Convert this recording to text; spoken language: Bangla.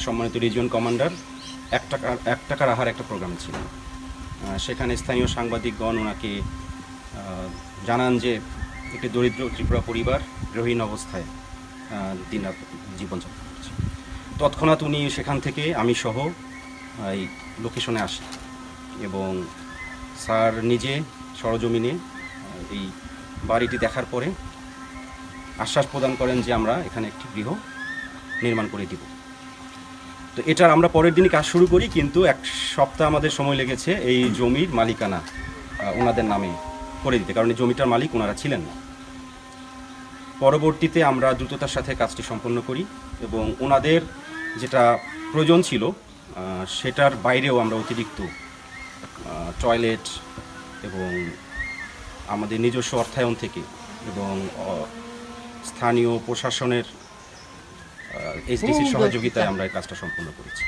সম্মানিত রিজিয়ন কমান্ডার 1 টাকার আহার একটা প্রোগ্রাম ছিল। সেখানে স্থানীয় সাংবাদিকগণ ওনাকে জানান যে একটি দরিদ্র ত্রিপুরা পরিবার গৃহহীন অবস্থায় দিনরাত জীবনযাপন করছে। তৎক্ষণাৎ উনি সেখান থেকে আমি সহ এই লোকেশনে আসি এবং স্যার নিজে সরজমিনে এই বাড়িটি দেখার পরে আশ্বাস প্রদান করেন যে আমরা এখানে একটি গৃহ নির্মাণ করে দিব। তো এটার আমরা পরের দিনই কাজ শুরু করি, কিন্তু 1 সপ্তাহ আমাদের সময় লেগেছে এই জমির মালিকানা ওনাদের নামে করে দিতে, কারণ এই জমিটার মালিক ওনারা ছিলেন না। পরবর্তীতে আমরা দ্রুততার সাথে কাজটি সম্পন্ন করি এবং ওনাদের যেটা প্রয়োজন ছিল সেটার বাইরেও আমরা অতিরিক্ত টয়লেট এবং আমাদের নিজস্ব অর্থায়ন থেকে এবং স্থানীয় প্রশাসনের এসডিসির সহযোগিতায় আমরা এই কাজটা সম্পন্ন করেছি।